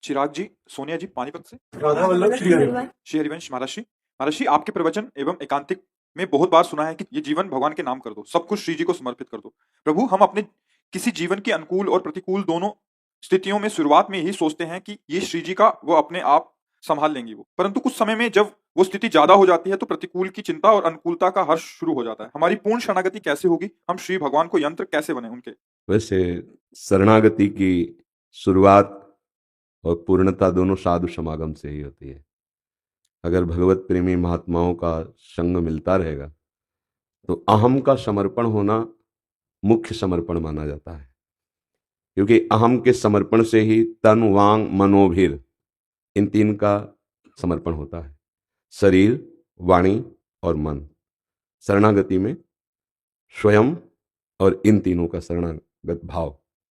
चिराग जी, सोनिया जी, पानीपत से। राधा वल्लभ श्री हरि। श्री हरिवंश महर्षि। महर्षि, आपके प्रवचन एवं एकांतिक में बहुत बार सुना है कि ये जीवन भगवान के नाम कर दो, सब कुछ श्री जी को समर्पित कर दो। प्रभु, हम अपने किसी जीवन के अनुकूल और प्रतिकूल दोनों स्थितियों में शुरुआत में यही सोचते हैं कि ये श्री जी का वो अपने आप संभाल लेंगी वो, परंतु कुछ समय में जब वो स्थिति ज्यादा हो जाती है तो प्रतिकूल की चिंता और अनुकूलता का हर्ष शुरू हो जाता है। हमारी पूर्ण शरणागति कैसे होगी? हम श्री भगवान को यंत्र कैसे बने उनके? वैसे शरणागति की शुरुआत और पूर्णता दोनों साधु समागम से ही होती है। अगर भगवत प्रेमी महात्माओं का संग मिलता रहेगा तो अहम का समर्पण होना मुख्य समर्पण माना जाता है, क्योंकि अहम के समर्पण से ही तन वांग मनोभीर इन तीन का समर्पण होता है, शरीर वाणी और मन। शरणागति में स्वयं और इन तीनों का शरणागत भाव,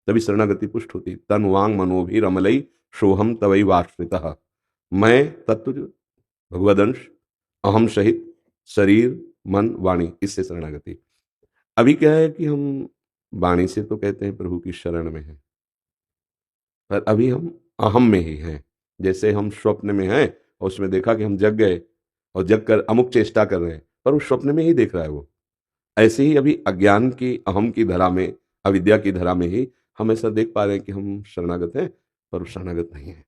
तभी शरणागति पुष्ट होती। तन वांग मनोभीर अमलई सोहम तवई वाश्रितः। मैं तत्व भगवदंश अहम सहित शरीर मन वाणी, इससे शरणागति। अभी क्या है कि हम वाणी से तो कहते हैं प्रभु की शरण में है, पर अभी हम अहम में ही हैं। जैसे हम स्वप्न में हैं और उसमें देखा कि हम जग गए और जग कर अमुक चेष्टा कर रहे हैं, पर वो स्वप्न में ही देख रहा है वो। ऐसे ही अभी अज्ञान की अहम की धरा में, अविद्या की धरा में ही हम ऐसा देख पा रहे हैं कि हम शरणागत हैं, पर वो शरणागत नहीं है।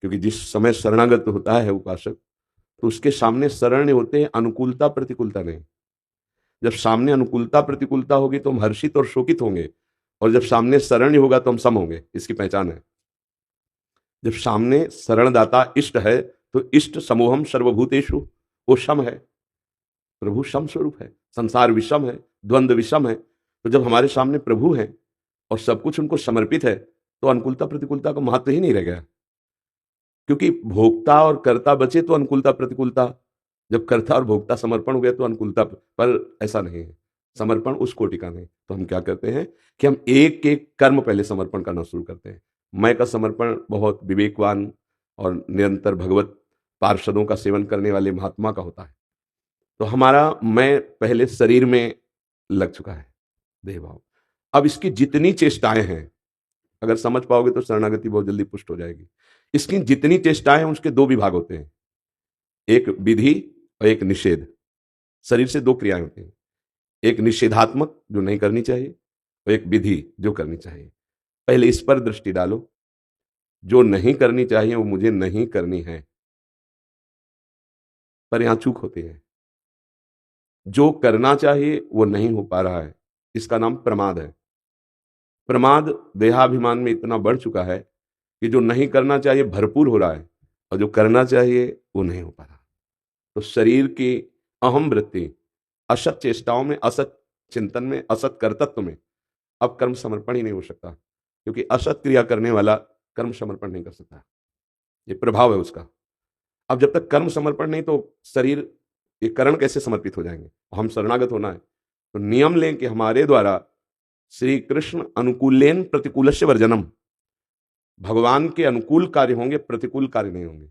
क्योंकि जिस समय शरणागत होता है उपासक, तो उसके सामने शरण होते हैं अनुकूलता प्रतिकूलता नहीं। जब सामने अनुकूलता प्रतिकूलता होगी तो हम हर्षित और शोकित होंगे, और जब सामने शरण होगा तो हम सम होंगे। इसकी पहचान है। जब सामने शरणदाता इष्ट है तो इष्ट समूहम सर्वभूतेषु, वो सम है। प्रभु सम स्वरूप है, संसार विषम है, द्वंद्व विषम है। तो जब हमारे सामने प्रभु हैं और सब कुछ उनको समर्पित है तो अनुकूलता प्रतिकूलता का महत्व ही नहीं रह गया। क्योंकि भोक्ता और कर्ता बचे तो अनुकूलता प्रतिकूलता, जब कर्ता और भोक्ता समर्पण हो गया तो अनुकूलता। पर ऐसा नहीं है, समर्पण उस कोटि का नहीं। तो हम क्या करते हैं कि हम एक एक कर्म पहले समर्पण करना शुरू करते हैं। मैं का समर्पण बहुत विवेकवान और निरंतर भगवत पार्षदों का सेवन करने वाले महात्मा का होता है। तो हमारा मैं पहले शरीर में लग चुका है, देह भाव। अब इसकी जितनी चेष्टाएं हैं, अगर समझ पाओगे तो शरणागति बहुत जल्दी पुष्ट हो जाएगी। इसकी जितनी चेष्टाएं हैं उसके दो विभाग होते हैं, एक विधि और एक निषेध। शरीर से दो क्रियाएं होती हैं, एक निषेधात्मक जो नहीं करनी चाहिए और एक विधि जो करनी चाहिए। पहले इस पर दृष्टि डालो, जो नहीं करनी चाहिए वो मुझे नहीं करनी है, पर यहां चूक होती है। जो करना चाहिए वो नहीं हो पा रहा है, इसका नाम प्रमाद है। प्रमाद देहाभिमान में इतना बढ़ चुका है कि जो नहीं करना चाहिए भरपूर हो रहा है और जो करना चाहिए वो नहीं हो पा रहा। तो शरीर की अहम वृत्ति, असत चेष्टाओं में, असत चिंतन में, असत कर्तत्व में अब कर्म समर्पण ही नहीं हो सकता, क्योंकि असत क्रिया करने वाला कर्म समर्पण नहीं कर सकता। ये प्रभाव है उसका। अब जब तक कर्म समर्पण नहीं तो शरीर ये करण कैसे समर्पित हो जाएंगे? हम शरणागत होना है तो नियम लें कि हमारे द्वारा श्री कृष्ण अनुकूलेन प्रतिकूलस्य वर्जनम, भगवान के अनुकूल कार्य होंगे, प्रतिकूल कार्य नहीं होंगे।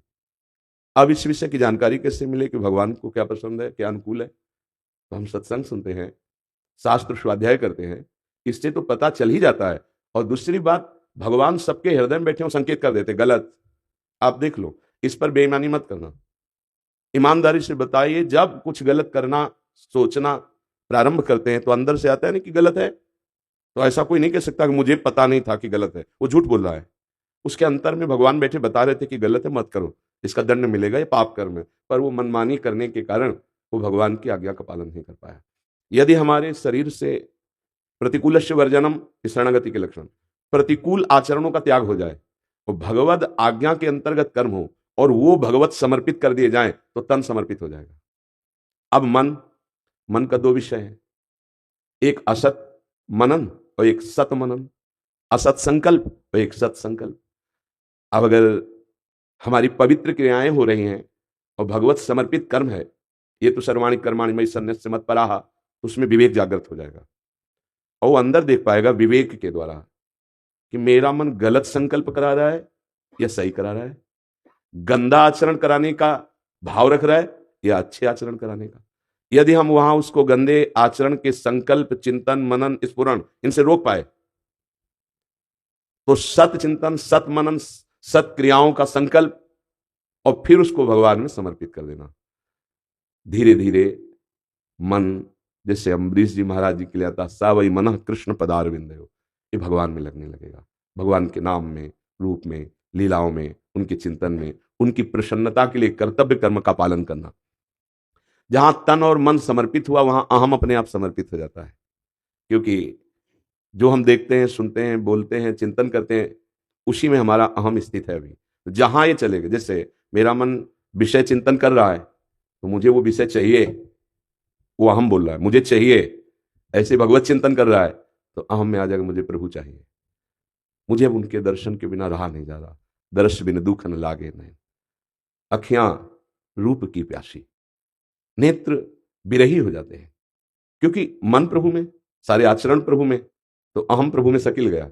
अब इस विषय की जानकारी कैसे मिले कि भगवान को क्या पसंद है, क्या अनुकूल है? तो हम सत्संग सुनते हैं, शास्त्र स्वाध्याय करते हैं, इससे तो पता चल ही जाता है। और दूसरी बात, भगवान सबके हृदय में बैठे हो संकेत कर देते गलत, आप देख लो। इस पर बेईमानी मत करना, ईमानदारी से बताइए। जब कुछ गलत करना सोचना प्रारंभ करते हैं तो अंदर से आता है ना कि गलत है, तो ऐसा कोई नहीं कह सकता कि मुझे पता नहीं था कि गलत है, वो झूठ बोल रहा है। उसके अंतर में भगवान बैठे बता रहे थे कि गलत है, मत करो, इसका दंड मिलेगा, ये पाप कर्म है। पर वो मनमानी करने के कारण वो भगवान की आज्ञा का पालन नहीं कर पाया। यदि हमारे शरीर से प्रतिकूलस्य वर्जनम, शरणागति के लक्षण, प्रतिकूल आचरणों का त्याग हो जाए और भगवद आज्ञा के अंतर्गत कर्म हो और वो भगवत समर्पित कर दिए जाएं तो तन समर्पित हो जाएगा। अब मन का दो विषय है, एक असत मनन और एक सत मनन, असत संकल्प और एक सत संकल्प। अब अगर हमारी पवित्र क्रियाएं हो रही हैं और भगवत समर्पित कर्म है, ये तो सर्वाणि कर्माणि मयि सन्न्यस्य मत्पराः, उसमें विवेक जागृत हो जाएगा और वो अंदर देख पाएगा विवेक के द्वारा कि मेरा मन गलत संकल्प करा रहा है या सही करा रहा है, गंदा आचरण कराने का भाव रख रहा है या अच्छे आचरण कराने का। यदि हम वहां उसको गंदे आचरण के संकल्प, चिंतन, मनन, स्फुरण इनसे रोक पाए तो सत चिंतन, सत मनन, सत्क्रियाओं का संकल्प और फिर उसको भगवान में समर्पित कर देना। धीरे धीरे मन, जैसे अम्बरीश जी महाराज जी के लिए आता, सा वही मन कृष्ण पदारविंदयो, ये भगवान में लगने लगेगा। भगवान के नाम में, रूप में, लीलाओं में, उनके चिंतन में, उनकी प्रसन्नता के लिए कर्तव्य कर्म का पालन करना। जहां तन और मन समर्पित हुआ वहां अहम अपने आप समर्पित हो जाता है। क्योंकि जो हम देखते हैं, सुनते हैं, बोलते हैं, चिंतन करते हैं, उसी में हमारा अहम स्थित है। अभी तो जहां ये चलेगा, जैसे मेरा मन विषय चिंतन कर रहा है तो मुझे वो विषय चाहिए, वो अहम बोल रहा है मुझे चाहिए। ऐसे भगवत चिंतन कर रहा है तो अहम में आ जाएगा मुझे प्रभु चाहिए। मुझे अब उनके दर्शन के बिना रहा नहीं जा रहा। दर्श बिन दुख न लागे नहीं, अखियां रूप की प्यासी, नेत्र बिरही हो जाते हैं। क्योंकि मन प्रभु में, सारे आचरण प्रभु में, तो अहम प्रभु में सकिल गया।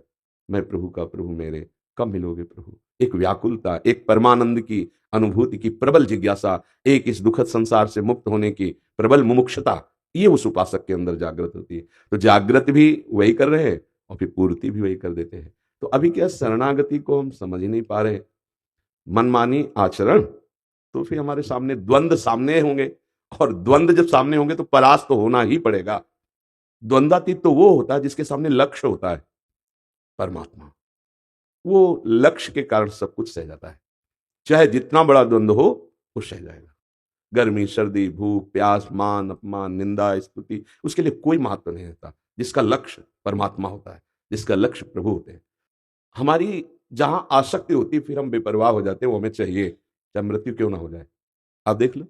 मैं प्रभु का, प्रभु मेरे, कब मिलोगे प्रभु। एक व्याकुलता, एक परमानंद की अनुभूति की प्रबल जिज्ञासा, एक इस दुखद संसार से मुक्त होने की प्रबल मुमुक्षुता, ये उस उपासक के अंदर जागृत होती है। तो जागृत भी वही कर रहे हैं और फिर पूर्ति भी वही कर देते हैं। तो अभी क्या शरणागति को हम समझ ही नहीं पा रहे। मनमानी आचरण, तो फिर हमारे सामने द्वंद्व सामने होंगे, और द्वंद्व जब सामने होंगे तो परास्त तो होना ही पड़ेगा। द्वंद्वातीत तो वो होता है जिसके सामने लक्ष्य होता है, परमात्मा। वो लक्ष्य के कारण सब कुछ सह जाता है। चाहे जितना बड़ा द्वंद्व हो वो सह जाएगा। गर्मी, सर्दी, भूख, प्यास, मान, अपमान, निंदा, स्तुति, उसके लिए कोई महत्व नहीं रहता। जिसका लक्ष्य परमात्मा होता है, जिसका लक्ष्य प्रभु होते हैं। हमारी जहां आसक्ति होती है फिर हम बेपरवाह हो जाते हैं, वो हमें चाहिए, चाहे मृत्यु क्यों ना हो जाए। आप देख लो,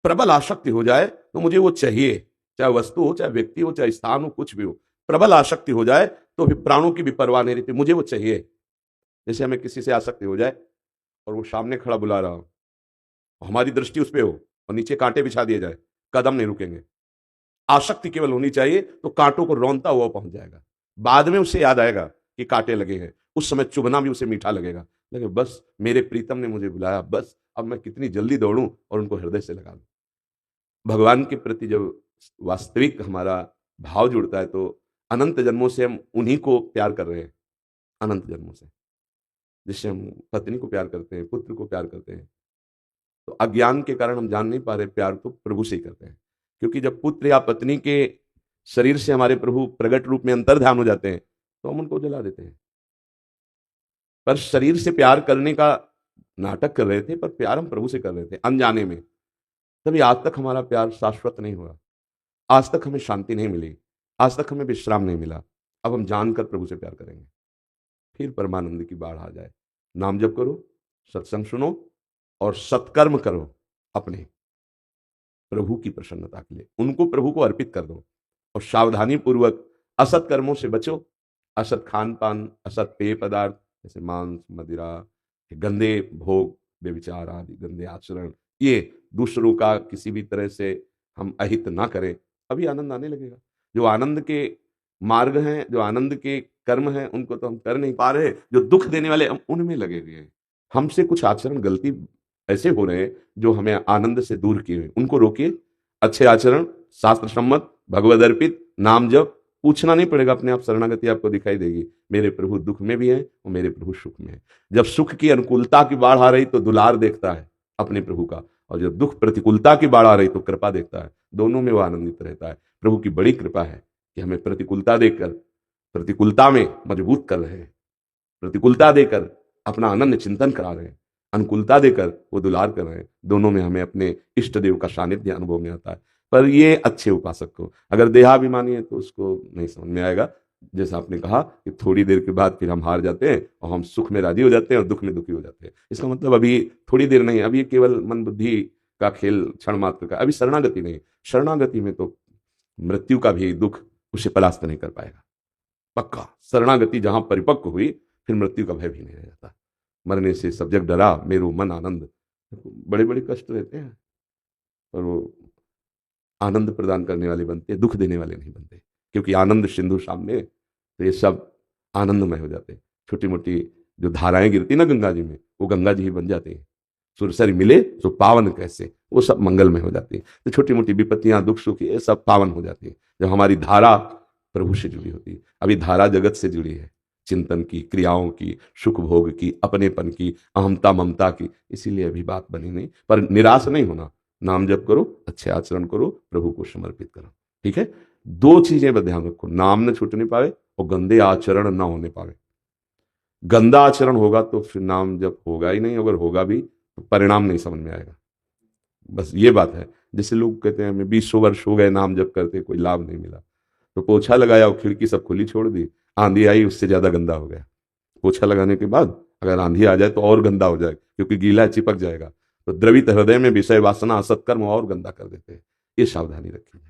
प्रबल आसक्ति हो जाए तो मुझे वो चाहिए, चाहे वस्तु हो, चाहे व्यक्ति हो, चाहे स्थान हो, कुछ भी हो। प्रबल आसक्ति हो जाए तो फिर प्राणों की भी परवाह नहीं रहती, मुझे वो चाहिए। जैसे हमें किसी से आसक्ति हो जाए और वो सामने खड़ा बुला रहा हो, हमारी दृष्टि उस पर हो और नीचे कांटे बिछा दिए जाए, कदम नहीं रुकेंगे। आसक्ति केवल होनी चाहिए तो कांटों को रौंदता हुआ पहुंच जाएगा। बाद में उसे याद आएगा कि कांटे लगे हैं, उस समय चुभना भी उसे मीठा लगेगा। लेकिन बस मेरे प्रीतम ने मुझे बुलाया, बस अब मैं कितनी जल्दी दौड़ूं और उनको हृदय से लगा लूं। भगवान के प्रति जब वास्तविक हमारा भाव जुड़ता है तो अनंत जन्मों से हम उन्हीं को प्यार कर रहे हैं। अनंत जन्मों से जिससे हम पत्नी को प्यार करते हैं, पुत्र को प्यार करते हैं, तो अज्ञान के कारण हम जान नहीं पा रहे, प्यार तो प्रभु से ही करते हैं। क्योंकि जब पुत्र या पत्नी के शरीर से हमारे प्रभु प्रगट रूप में अंतर्ध्यान हो जाते हैं तो हम उनको जला देते हैं। पर शरीर से प्यार करने का नाटक कर रहे थे, पर प्यार हम प्रभु से कर रहे थे अनजाने में। तभी आज तक हमारा प्यार शाश्वत नहीं हुआ, आज तक हमें शांति नहीं मिली, आज तक हमें विश्राम नहीं मिला। अब हम जानकर प्रभु से प्यार करेंगे, फिर परमानंद की बाढ़ आ जाए। नाम जप करो, सत्संग सुनो और सत्कर्म करो। अपने प्रभु की प्रसन्नता के लिए उनको प्रभु को अर्पित कर दो और सावधानी पूर्वक असत कर्मों से बचो। असत खान पान, असत पेय पदार्थ जैसे मांस, मदिरा, गंदे भोग, व्यभिचार आदि गंदे आचरण, ये दूसरों का किसी भी तरह से हम अहित ना करें। अभी आनंद आने लगेगा। जो आनंद के मार्ग हैं, जो आनंद के कर्म हैं, उनको तो हम कर नहीं पा रहे। जो दुख देने वाले हम उनमें लगे हुए हैं। हमसे कुछ आचरण गलती ऐसे हो रहे हैं जो हमें आनंद से दूर किए हुए, उनको रोकिए। अच्छे आचरण, शास्त्र सम्मत, भगवद अर्पित, नाम जप, पूछना नहीं पड़ेगा, अपने आप शरणागति आपको दिखाई देगी। मेरे प्रभु दुख में भी हैं और मेरे प्रभु सुख में हैं। जब सुख की अनुकूलता की बाढ़ आ रही तो दुलार देखता है अपने प्रभु का, और जब दुख प्रतिकूलता की बाढ़ आ रही तो कृपा देखता है। दोनों में वो आनंदित रहता है। प्रभु की बड़ी कृपा है कि हमें प्रतिकूलता देकर प्रतिकूलता में मजबूत कर रहे हैं, प्रतिकूलता देकर अपना अनन्य चिंतन करा रहे हैं, अनुकूलता देकर वो दुलार कर रहे हैं। दोनों में हमें अपने इष्ट देव का सानिध्य अनुभव में आता है। पर ये अच्छे उपासक को, अगर देहाभिमानी है तो उसको नहीं समझ में आएगा। जैसा आपने कहा कि थोड़ी देर के बाद फिर हम हार जाते हैं और हम सुख में राजी हो जाते हैं और दुख में दुखी हो जाते हैं। इसका मतलब अभी थोड़ी देर नहीं, अभी केवल मन बुद्धि का खेल क्षण मात्र का, अभी शरणागति नहीं। शरणागति में तो मृत्यु का भी दुख उसे परास्त नहीं कर पाएगा। पक्का शरणागति जहां परिपक्व हुई फिर मृत्यु का भय भी नहीं रह जाता। मरने से सब जग डरा मेरो मन आनंद। बड़े बड़े कष्ट रहते हैं पर वो आनंद प्रदान करने वाले बनते हैं, दुख देने वाले नहीं बनते। क्योंकि आनंद सिंधु सामने तो ये सब आनंदमय हो जाते हैं। छोटी मोटी जो धाराएं गिरती ना गंगा जी में, वो गंगा जी ही बन जाती हैं। सुरसरी मिले तो पावन कैसे, वो सब मंगलमय हो जाती है। तो छोटी मोटी विपत्तियां, दुख सुख, ये सब पावन हो जाती है जब हमारी धारा प्रभु से जुड़ी होती है। अभी धारा जगत से जुड़ी है, चिंतन की, क्रियाओं की, सुख भोग की, अपनेपन की, अहमता ममता की। इसीलिए अभी बात बनी नहीं, पर निराश नहीं होना। नाम जप करो, अच्छे आचरण करो, प्रभु को समर्पित करो। ठीक है, दो चीजें पर ध्यान रखो, नाम न छूटने पावे और गंदे आचरण ना होने पावे। गंदा आचरण होगा तो फिर नाम जप होगा ही नहीं, अगर होगा भी तो परिणाम नहीं समझ में आएगा। बस ये बात है। जैसे लोग कहते हैं हमें 20 वर्ष हो गए नाम जप करते, कोई लाभ नहीं मिला, तो पोछा लगाया और खिड़की सब खुली छोड़ दी, आंधी आई उससे ज्यादा गंदा हो गया। पोछा लगाने के बाद अगर आंधी आ जाए तो और गंदा हो जाए, क्योंकि गीला चिपक जाएगा। तो द्रवित हृदय में विषय वासना असत्कर्म और गंदा कर देते हैं। ये सावधानी रखिए।